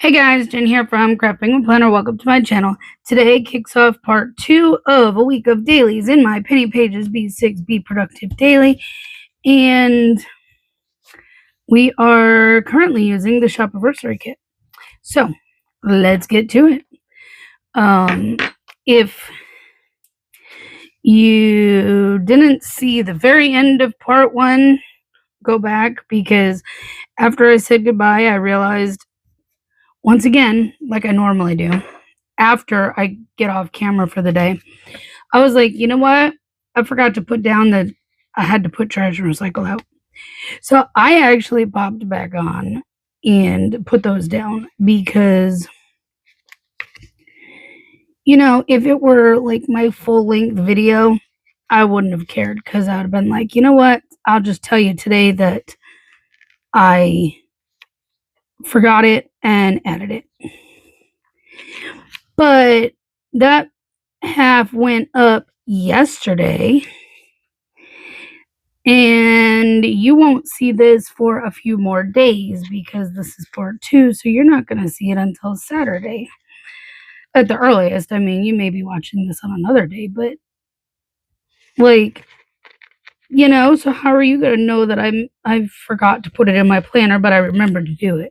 Hey guys, Jen here from Crafting Planner. Welcome to my channel. Today kicks off part 2 of a week of dailies in my Penny Pages B6 Be Productive Daily. And we are currently using the Shopiversary kit. So let's get to it. If you didn't see the very end of part 1, go back, because after I said goodbye, I realized once again, like I normally do, after I get off camera for the day, I was like, you know what? I forgot to put down that I had to put trash and recycle out. So I actually popped back on and put those down because, if it were like my full length video, I wouldn't have cared, because I would have been like, you know what? I'll just tell you today that I forgot it and added it. But that half went up yesterday, and you won't see this for a few more days because this is part 2, so you're not going to see it until Saturday at the earliest. I mean, you may be watching this on another day, but so how are you going to know that I forgot to put it in my planner, but I remembered to do it?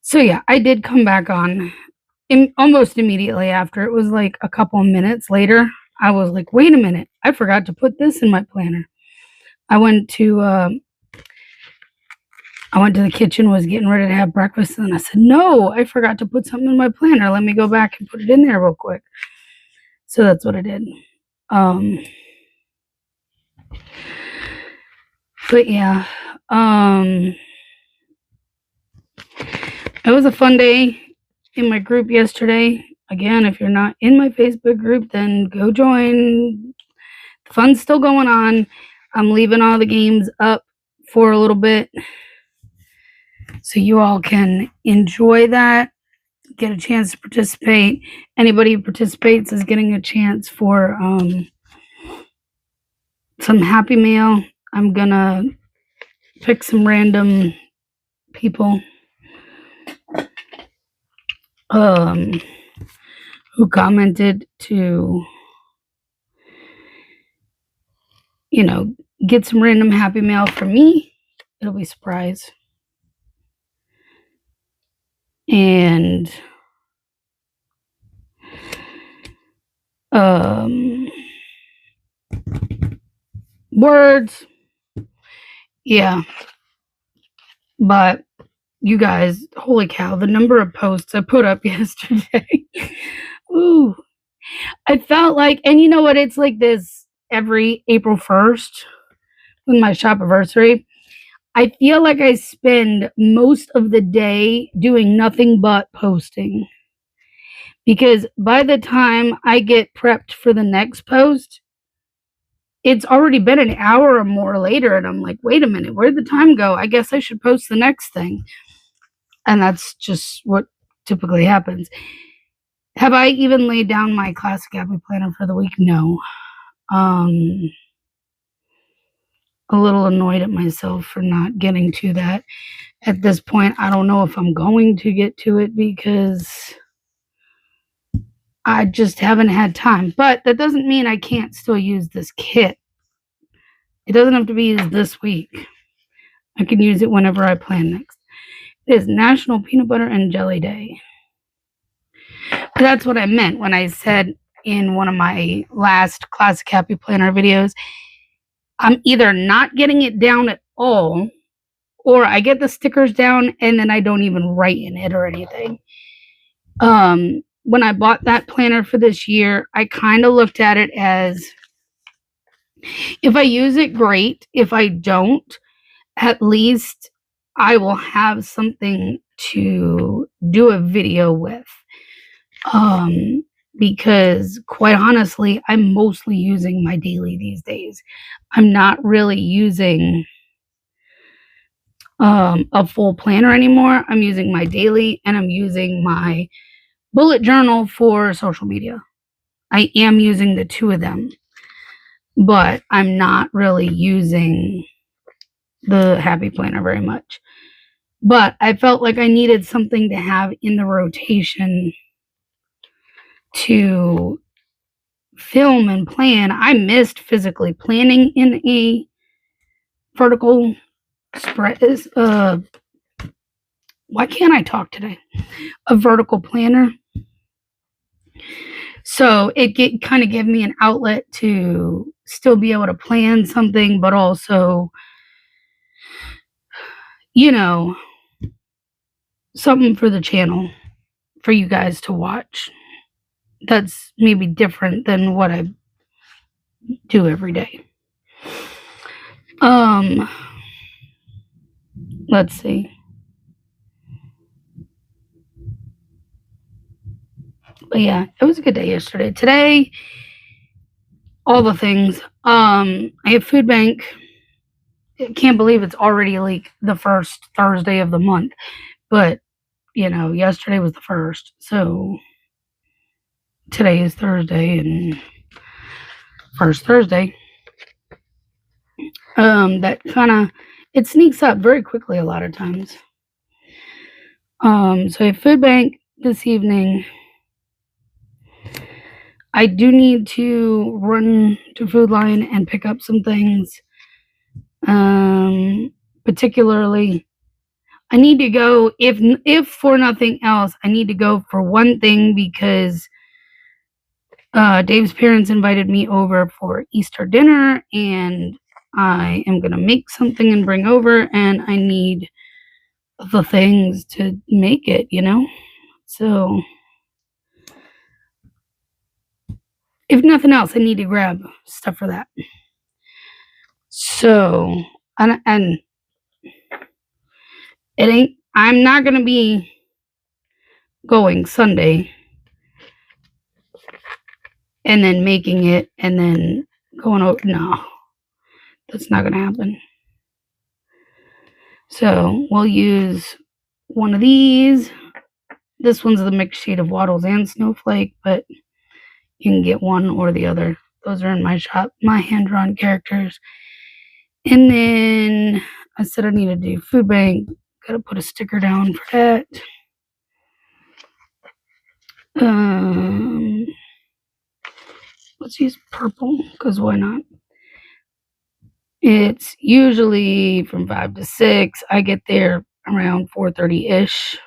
So yeah, I did come back on almost immediately after. It was like a couple of minutes later. I was like, wait a minute, I forgot to put this in my planner. I went to the kitchen, was getting ready to have breakfast, and I said, no, I forgot to put something in my planner. Let me go back and put it in there real quick. So that's what I did. But yeah, it was a fun day in my group yesterday. Again, if you're not in my Facebook group, then go join. The fun's still going on. I'm leaving all the games up for a little bit so you all can enjoy that, get a chance to participate. Anybody who participates is getting a chance for some Happy Mail. I'm gonna pick some random people who commented to get some random Happy Mail from me. It'll be a surprise. And words, yeah. But you guys, holy cow, the number of posts I put up yesterday. Ooh, I felt like, and you know what, it's like this every April 1st with my Shopiversary. I feel like I spend most of the day doing nothing but posting, because by the time I get prepped for the next post, it's already been an hour or more later, and I'm like, wait a minute, where'd the time go? I guess I should post the next thing. And that's just what typically happens. Have I even laid down my classic happy planner for the week? No. A little annoyed at myself for not getting to that. At this point, I don't know if I'm going to get to it because I just haven't had time. But that doesn't mean I can't still use this kit. It doesn't have to be used this week. I can use it whenever I plan next. It is National Peanut Butter and Jelly Day. But that's what I meant when I said in one of my last Classic Happy Planner videos, I'm either not getting it down at all, or I get the stickers down and then I don't even write in it or anything. When I bought that planner for this year, I kind of looked at it as, if I use it, great. If I don't, at least I will have something to do a video with. Because quite honestly, I'm mostly using my daily these days. I'm not really using a full planner anymore. I'm using my daily, and I'm using my bullet journal for social media. I am using the two of them, but I'm not really using the happy planner very much. But I felt like I needed something to have in the rotation to film and plan. I missed physically planning in a vertical spread. Why can't I talk today? A vertical planner. So it kind of gave me an outlet to still be able to plan something, but also, something for the channel for you guys to watch. That's maybe different than what I do every day. Let's see. But yeah, it was a good day yesterday. Today, all the things. I have food bank. I can't believe it's already like the first Thursday of the month. But, yesterday was the first. So today is Thursday and first Thursday. That kind of, it sneaks up very quickly a lot of times. So I have food bank this evening. I do need to run to Food Line and pick up some things. Particularly, I need to go, if for nothing else, I need to go for one thing because Dave's parents invited me over for Easter dinner, and I am going to make something and bring over, and I need the things to make it, So, if nothing else, I need to grab stuff for that. So, and I'm not going to be going Sunday and then making it and then going over. No, that's not going to happen. So we'll use one of these. This one's the mixed shade of Waddles and Snowflake, but you can get one or the other. Those are in my shop, my hand-drawn characters. And then I said I need to do food bank. Got to put a sticker down for that. Let's use purple, because why not? It's usually from 5 to 6. I get there around 4:30-ish.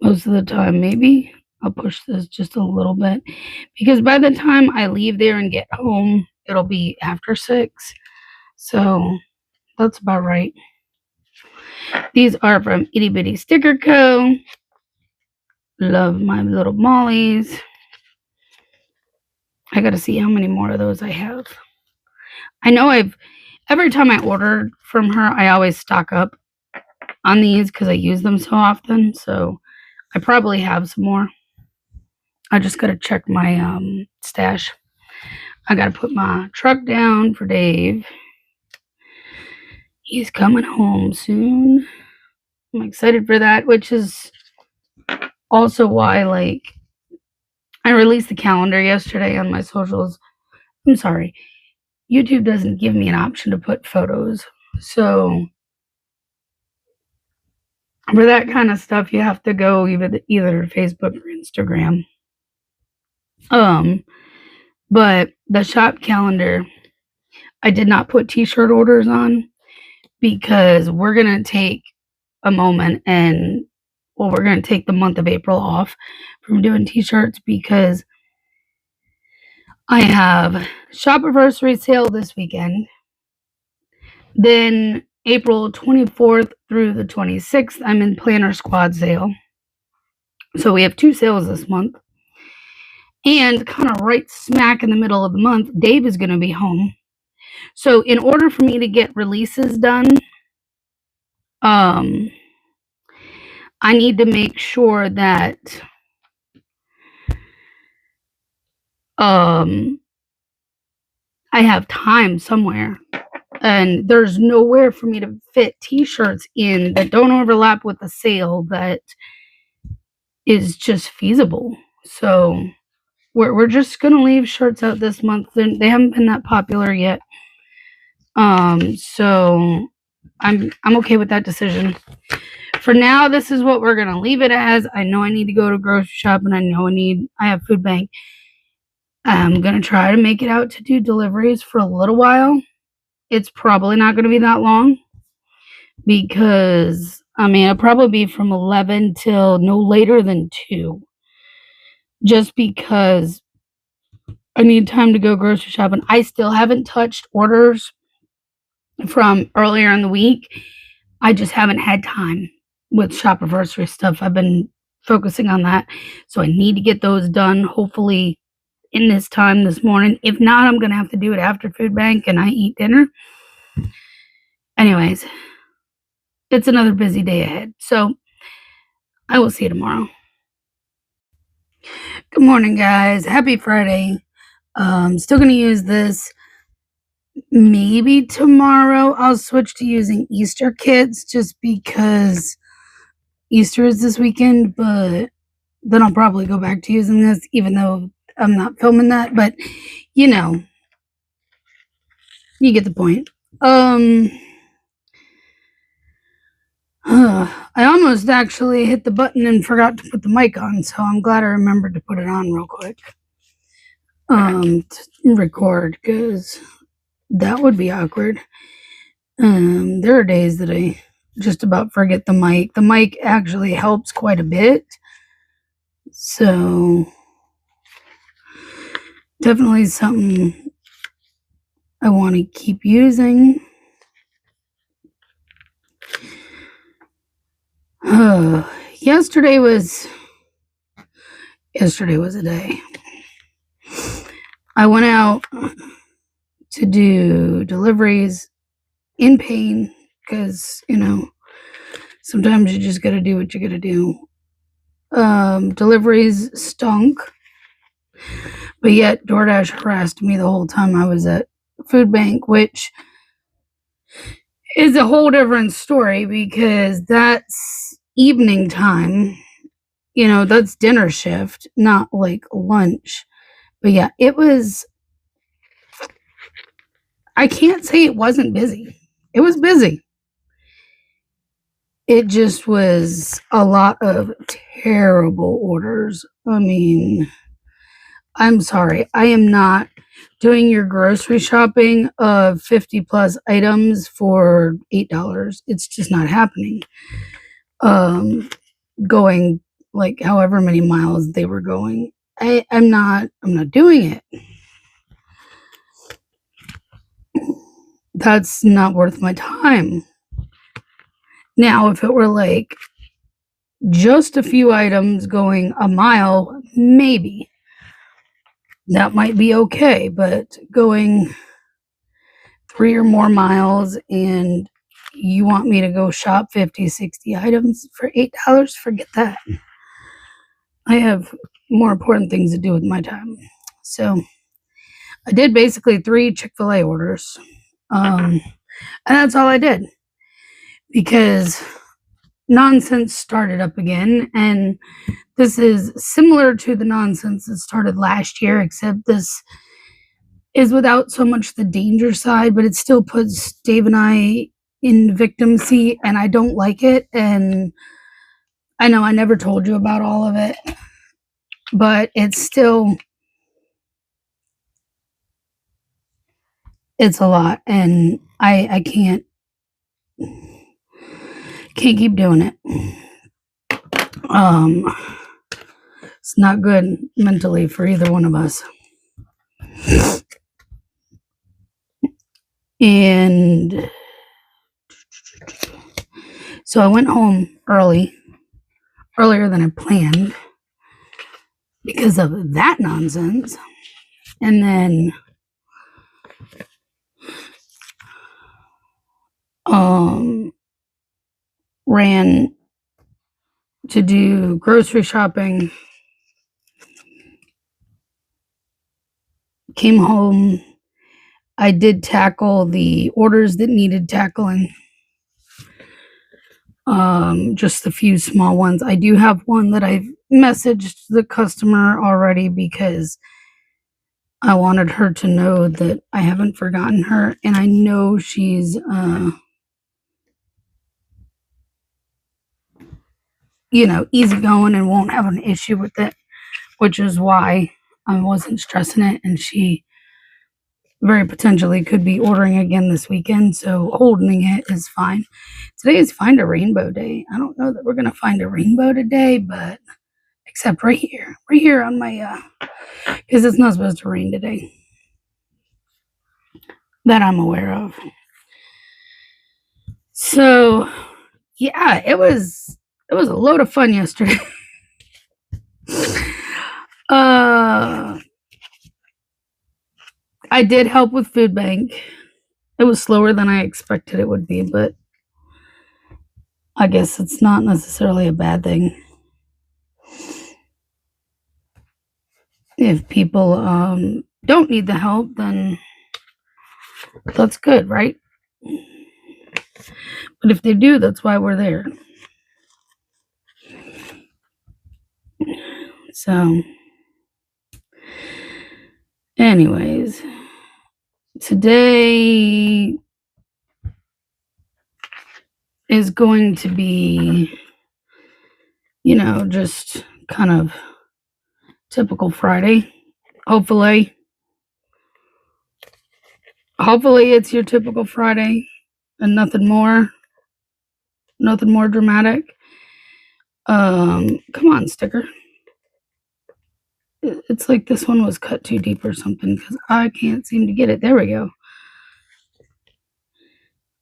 Most of the time, maybe. I'll push this just a little bit. Because by the time I leave there and get home, it'll be after 6. So, that's about right. These are from Itty Bitty Sticker Co. Love my little mollies. I gotta see how many more of those I have. I know every time I order from her, I always stock up on these because I use them so often. So I probably have some more. I just gotta check my stash. I gotta put my truck down for Dave. He's coming home soon. I'm excited for that, which is also why, I released the calendar yesterday on my socials. I'm sorry. YouTube doesn't give me an option to put photos. So for that kind of stuff, you have to go either Facebook or Instagram. But the shop calendar, I did not put t-shirt orders on because we're going to take a moment and, we're going to take the month of April off from doing t-shirts because I have Shopiversary sale this weekend. Then April 24th through the 26th, I'm in Planner Squad sale. So we have 2 sales this month. And kind of right smack in the middle of the month, Dave is going to be home. So in order for me to get releases done, I need to make sure that I have time somewhere. And there's nowhere for me to fit t-shirts in that don't overlap with the sale that is just feasible. So we're just going to leave shirts out this month. They haven't been that popular yet. So I'm okay with that decision. For now, this is what we're gonna leave it as. I know I need to go to grocery shop, and I have food bank. I'm gonna try to make it out to do deliveries for a little while. It's probably not gonna be that long because it'll probably be from 11 till no later than 2. Just because I need time to go grocery shopping. I still haven't touched orders from earlier in the week. I just haven't had time with shopperversary stuff. I've been focusing on that. So I need to get those done, hopefully in this time this morning. If not, I'm going to have to do it after food bank and I eat dinner. Anyways, it's another busy day ahead. So I will see you tomorrow. Good morning, guys. Happy Friday. Still going to use this. Maybe tomorrow I'll switch to using Easter kits just because Easter is this weekend, but then I'll probably go back to using this even though I'm not filming that, but you get the point. I almost actually hit the button and forgot to put the mic on, so I'm glad I remembered to put it on real quick. To record, because that would be awkward. There are days that I just about forget the mic. The mic actually helps quite a bit. So definitely something I want to keep using. Yesterday was a day. I went out to do deliveries in pain because, sometimes you just got to do what you got to do. Deliveries stunk, but yet DoorDash harassed me the whole time I was at food bank, which is a whole different story because that's evening time. That's dinner shift, not like lunch. But yeah, I can't say it wasn't busy. It was busy. It just was a lot of terrible orders. I'm sorry. I am not doing your grocery shopping of 50 plus items for $8. It's just not happening. Going like however many miles they were going. I'm not doing it. That's not worth my time. Now, if it were like just a few items going a mile, maybe that might be okay, but going 3 or more miles and you want me to go shop 50, 60 items for $8, forget that. I have more important things to do with my time. So I did basically 3 Chick-fil-A orders. And that's all I did because nonsense started up again. And this is similar to the nonsense that started last year, except this is without so much the danger side, but it still puts Dave and I in the victim seat, and I don't like it. And I know I never told you about all of it, but it's a lot, and I can't keep doing it. It's not good mentally for either one of us. And so I went home earlier than I planned because of that nonsense. And then ran to do grocery shopping. Came home. I did tackle the orders that needed tackling. Just a few small ones. I do have one that I've messaged the customer already because I wanted her to know that I haven't forgotten her, and I know she's easy going and won't have an issue with it, which is why I wasn't stressing it. And she very potentially could be ordering again this weekend, so holding it is fine. Today is Find a Rainbow Day. I don't know that we're gonna find a rainbow today, but except right here on my because it's not supposed to rain today that I'm aware of. So yeah, it was a load of fun yesterday. I did help with food bank. It was slower than I expected it would be, but I guess it's not necessarily a bad thing. If people don't need the help, then that's good, right? But if they do, that's why we're there. So, anyways, today is going to be, just kind of typical Friday. Hopefully it's your typical Friday and nothing more dramatic. Come on, sticker. It's like this one was cut too deep or something because I can't seem to get it. There we go.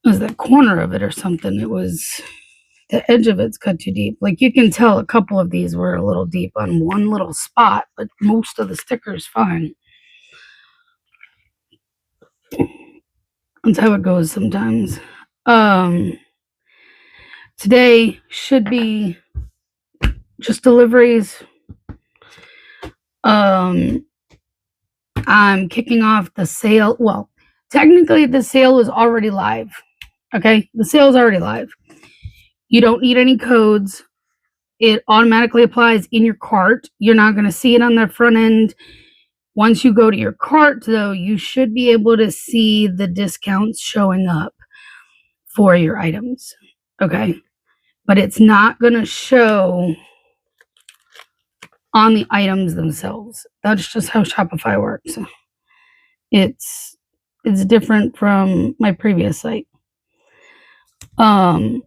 It was that corner of it or something. It was the edge of it's cut too deep. Like you can tell a couple of these were a little deep on one little spot, but most of the sticker's fine. That's how it goes sometimes. Today should be just deliveries. I'm kicking off the sale. Well, technically the sale is already live. Okay, the sale is already live. You don't need any codes. It automatically applies in your cart. You're not going to see it on the front end. Once you go to your cart, though, you should be able to see the discounts showing up for your items. Okay, but it's not going to show on the items themselves. That's just how Shopify works. It's different from my previous site. I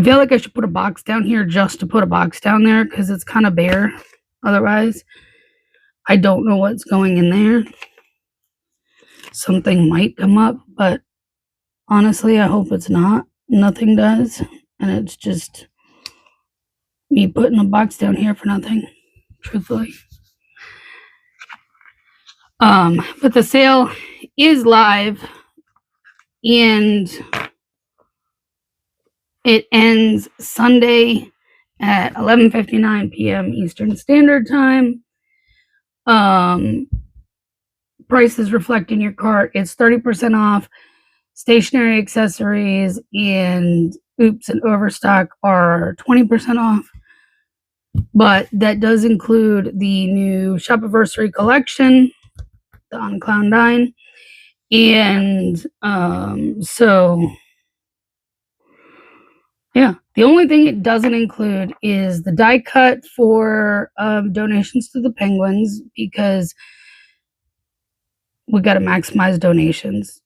feel like I should put a box down here just to put a box down there because it's kind of bare. Otherwise, I don't know what's going in there. Something might come up, but honestly, I hope it's not. Nothing does. And it's just me putting a box down here for nothing, truthfully. But the sale is live and it ends Sunday at 11:59 p.m. Eastern Standard Time. Prices reflect in your cart. It's 30% off. Stationery accessories and Oops and Overstock are 20% off. But that does include the new Shopiversary collection, the On Clown Dine. And so yeah, the only thing it doesn't include is the die cut for donations to the Penguins because we got to maximize donations.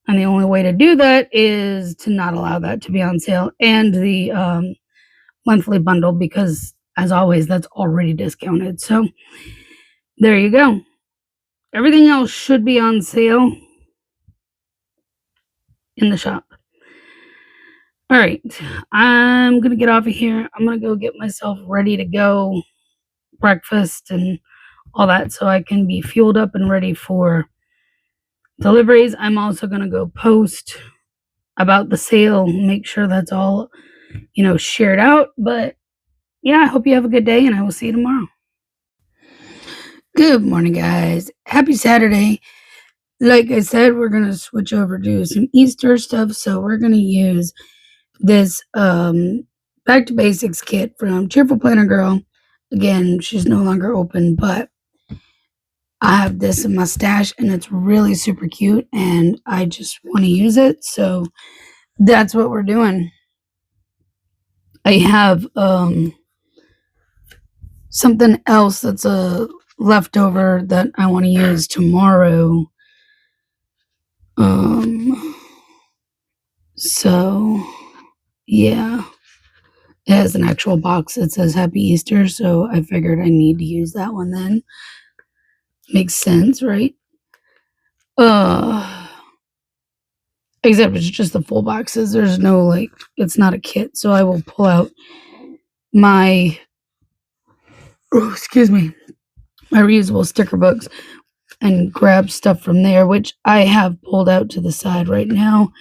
And the only way to do that is to not allow that to be on sale. And the monthly bundle because, as always, that's already discounted. So there you go. Everything else should be on sale in the shop. All right, I'm going to get off of here. I'm going to go get myself ready to go, breakfast and all that, so I can be fueled up and ready for deliveries. I'm also going to go post about the sale, make sure that's all, shared out. But yeah, I hope you have a good day and I will see you tomorrow. Good morning, guys. Happy Saturday. Like I said, we're going to switch over to some Easter stuff. So we're going to use this Back to Basics kit from Cheerful Planner Girl. Again, she's no longer open, but I have this in my stash and it's really super cute and I just want to use it. So that's what we're doing. I have something else that's a leftover that I want to use tomorrow. So yeah, it has an actual box that says Happy Easter, so I figured I need to use that one then. Makes sense, right? Except it's just the full boxes. There's no, like, it's not a kit, so I will pull out my excuse me, my reusable sticker books and grab stuff from there, which I have pulled out to the side right now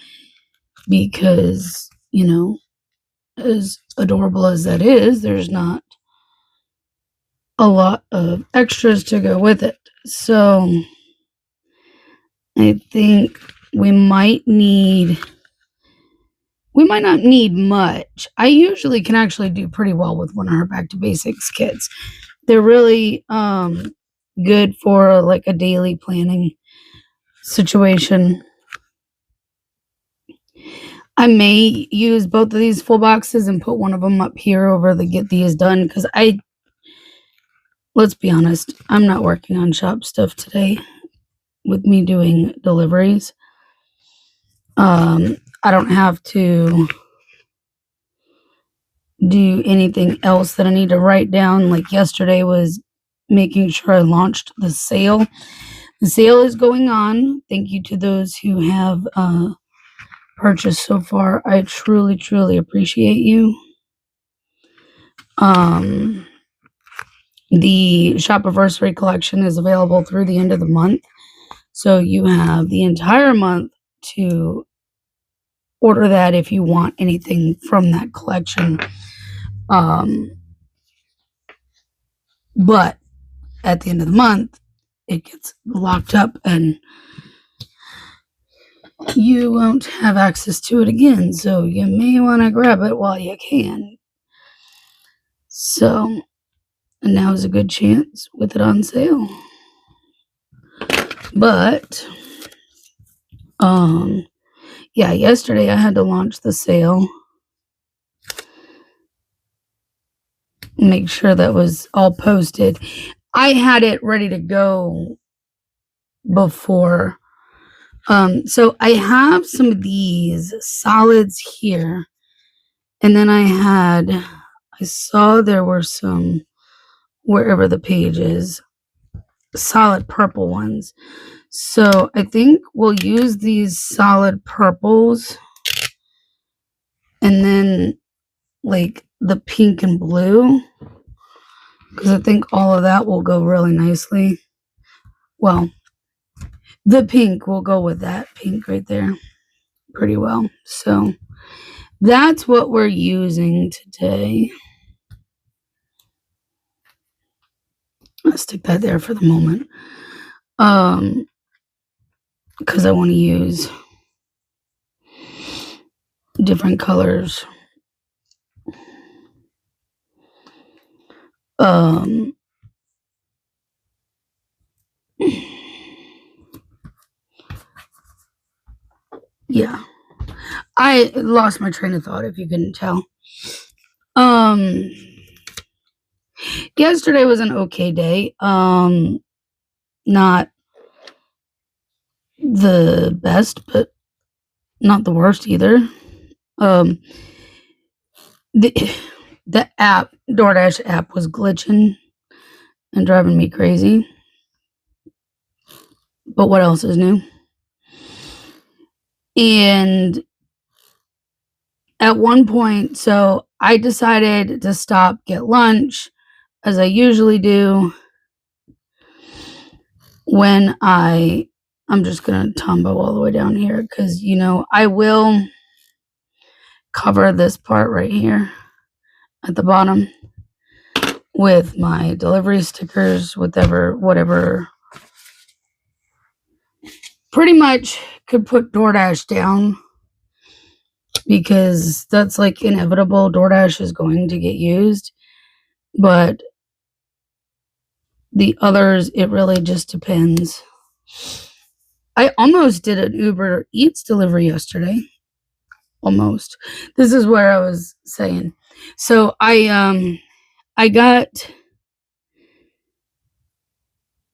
because, as adorable as that is, there's not a lot of extras to go with it. So I think we might not need much. I usually can actually do pretty well with one of her Back to Basics kits. They're really good for like a daily planning situation. I may use both of these full boxes and put one of them up here over the Get These Done, because let's be honest, I'm not working on shop stuff today with me doing deliveries. I don't have to do anything else that I need to write down. Like yesterday was making sure I launched the sale. The sale is going on. Thank you to those who have purchased so far. I truly, truly appreciate you. The Shopiversary collection is available through the end of the month. So you have the entire month to order that if you want anything from that collection. But at the end of the month, it gets locked up and you won't have access to it again. So you may want to grab it while you can. So now is a good chance with it on sale. But yeah, yesterday I had to launch the sale. Make sure that was all posted. I had it ready to go before. So I have some of these solids here. And then I saw there were some, wherever the page is, solid purple ones. So I think we'll use these solid purples and then like the pink and blue, because I think all of that will go really nicely. Well, the pink will go with that pink right there pretty well. So that's what we're using today. I'll stick that there for the moment. Because I want to use different colors. Yeah. I lost my train of thought, if you couldn't tell. Yesterday was an okay day. Not the best, but not the worst either. The app, DoorDash app, was glitching and driving me crazy. But what else is new? And at one point, so I decided to stop, get lunch, as I usually do when I'm just going to tumble all the way down here because, I will cover this part right here at the bottom with my delivery stickers, whatever. Pretty much could put DoorDash down because that's like inevitable. DoorDash is going to get used, but the others, it really just depends. I almost did an Uber Eats delivery yesterday. Almost. This is where I was saying So I got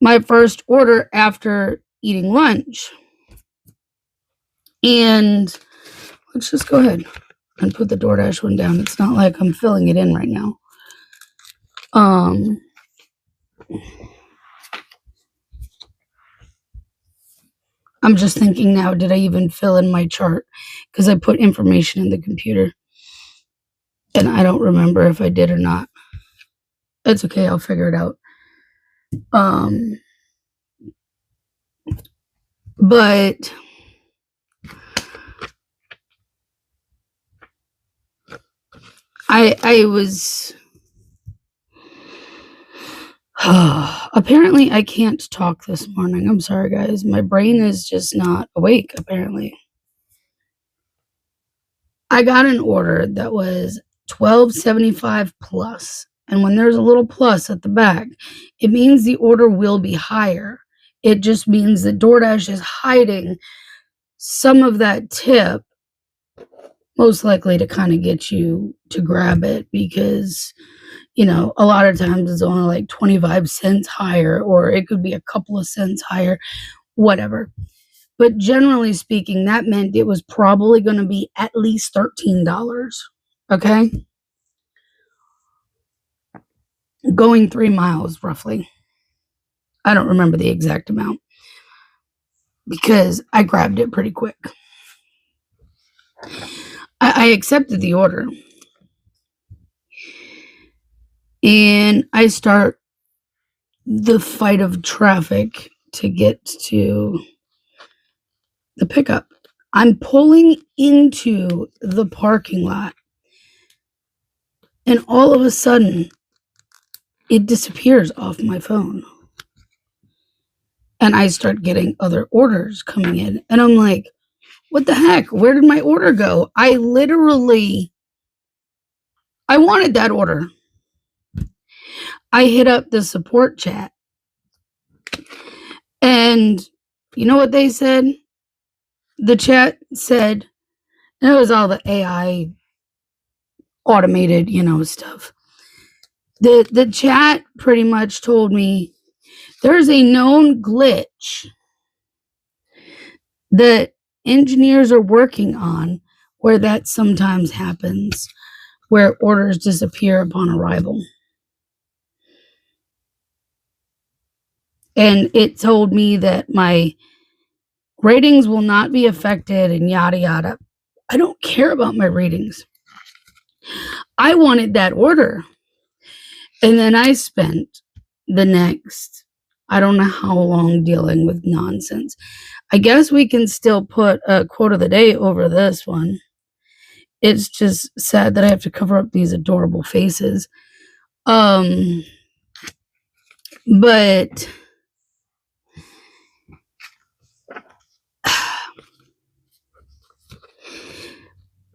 my first order after eating lunch. And let's just go ahead and put the DoorDash one down. It's not like I'm filling it in right now. I'm just thinking now, did I even fill in my chart? Because I put information in the computer. And I don't remember if I did or not. It's okay, I'll figure it out. But I was apparently I can't talk this morning. I'm sorry, guys. My brain is just not awake, apparently. I got an order that was $12.75 plus. And when there's a little plus at the back, it means the order will be higher. It just means that DoorDash is hiding some of that tip, most likely to kind of get you to grab it, because, you know, a lot of times it's only like 25 cents higher, or it could be a couple of cents higher, whatever. But generally speaking, that meant it was probably going to be at least $13. Okay? Going 3 miles roughly. I don't remember the exact amount because I grabbed it pretty quick. I accepted the order. And I start the fight of traffic to get to the pickup. I'm pulling into the parking lot, and all of a sudden, it disappears off my phone. And I start getting other orders coming in. And I'm like, what the heck? Where did my order go? I wanted that order. I hit up the support chat. And you know what they said? The chat said, and it was all the AI automated, stuff. The chat pretty much told me there's a known glitch that engineers are working on where that sometimes happens, where orders disappear upon arrival. And it told me that my ratings will not be affected and yada yada. I don't care about my ratings. I wanted that order. And then I spent the next, I don't know how long, dealing with nonsense. I guess we can still put a quote of the day over this one. It's just sad that I have to cover up these adorable faces. But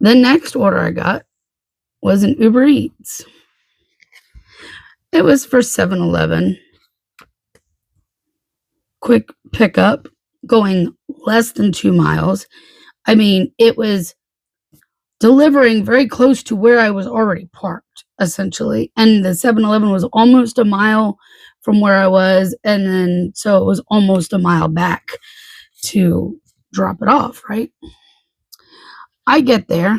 the next order I got was an Uber Eats. It was for 7-Eleven. Quick pickup, going less than 2 miles. I mean, it was delivering very close to where I was already parked, essentially. And the 7-Eleven was almost a mile from where I was. And then, so it was almost a mile back to drop it off, right? I get there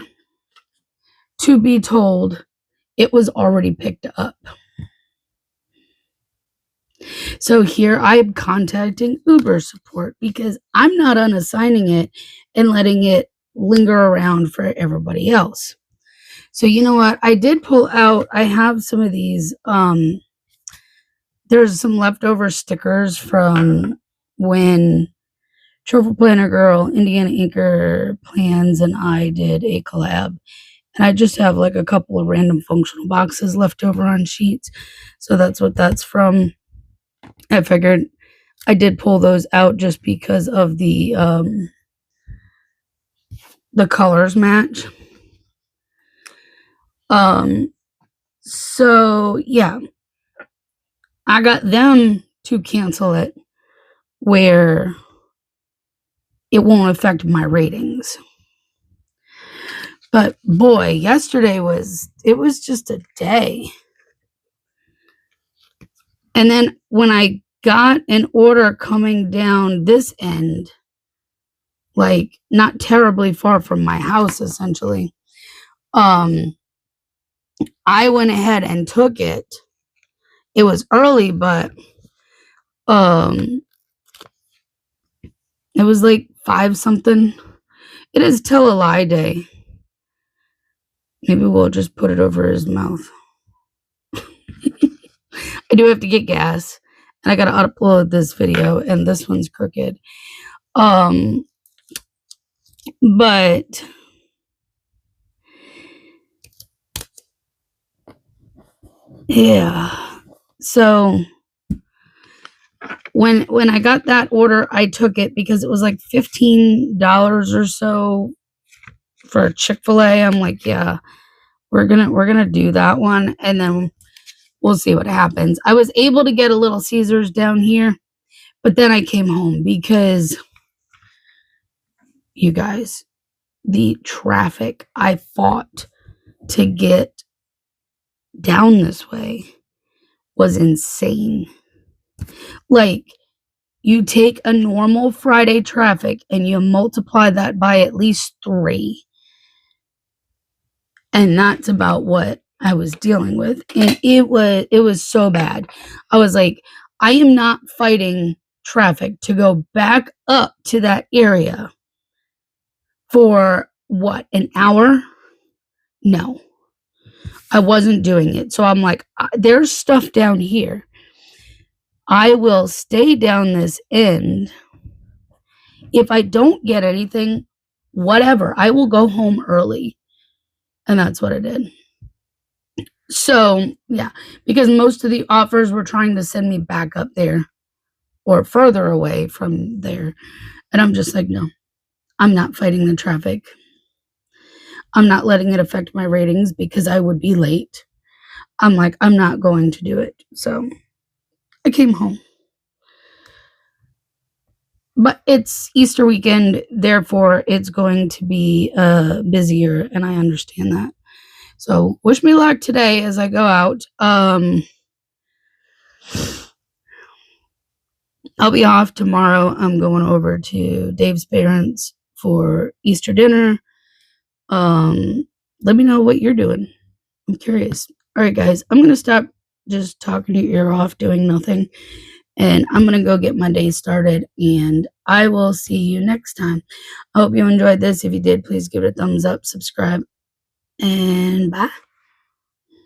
to be told it was already picked up. So here I'm contacting Uber support because I'm not unassigning it and letting it linger around for everybody else. So you know what? I did pull out, I have some of these, there's some leftover stickers from when Cheerful Planner Girl, Indiana Inker Plans, and I did a collab. And I just have like a couple of random functional boxes left over on sheets. So that's what that's from. I figured I did pull those out just because of the colors match. So yeah, I got them to cancel it where it won't affect my ratings. But boy, yesterday was just a day. And then when I got an order coming down this end, like not terribly far from my house, essentially, I went ahead and took it. It was early, but it was like 5 something. It is tell a lie day. Maybe we'll just put it over his mouth. I do have to get gas, and I gotta upload this video, and this one's crooked. But yeah. So when I got that order, I took it because it was like $15 or so for a Chick-fil-A. I'm like, yeah, we're gonna do that one, and then we'll see what happens. I was able to get a Little Caesars down here, but then I came home because, you guys, the traffic I fought to get down this way was insane. Like, you take a normal Friday traffic and you multiply that by at least 3. And that's about what I was dealing with. And it was so bad. I was like, I am not fighting traffic to go back up to that area for what, an hour? No, I wasn't doing it. So I'm like, there's stuff down here. I will stay down this end. If I don't get anything, whatever, I will go home early. And that's what I did. So, yeah, because most of the offers were trying to send me back up there or further away from there. And I'm just like, no, I'm not fighting the traffic. I'm not letting it affect my ratings because I would be late. I'm like, I'm not going to do it. So I came home. But it's Easter weekend, therefore it's going to be busier, and I understand that. So wish me luck today as I go out. I'll be off tomorrow. I'm going over to Dave's parents for Easter dinner. Let me know what you're doing. I'm curious. All right, guys, I'm going to stop just talking your ear off, doing nothing. And I'm going to go get my day started, and I will see you next time. I hope you enjoyed this. If you did, please give it a thumbs up, subscribe, and bye.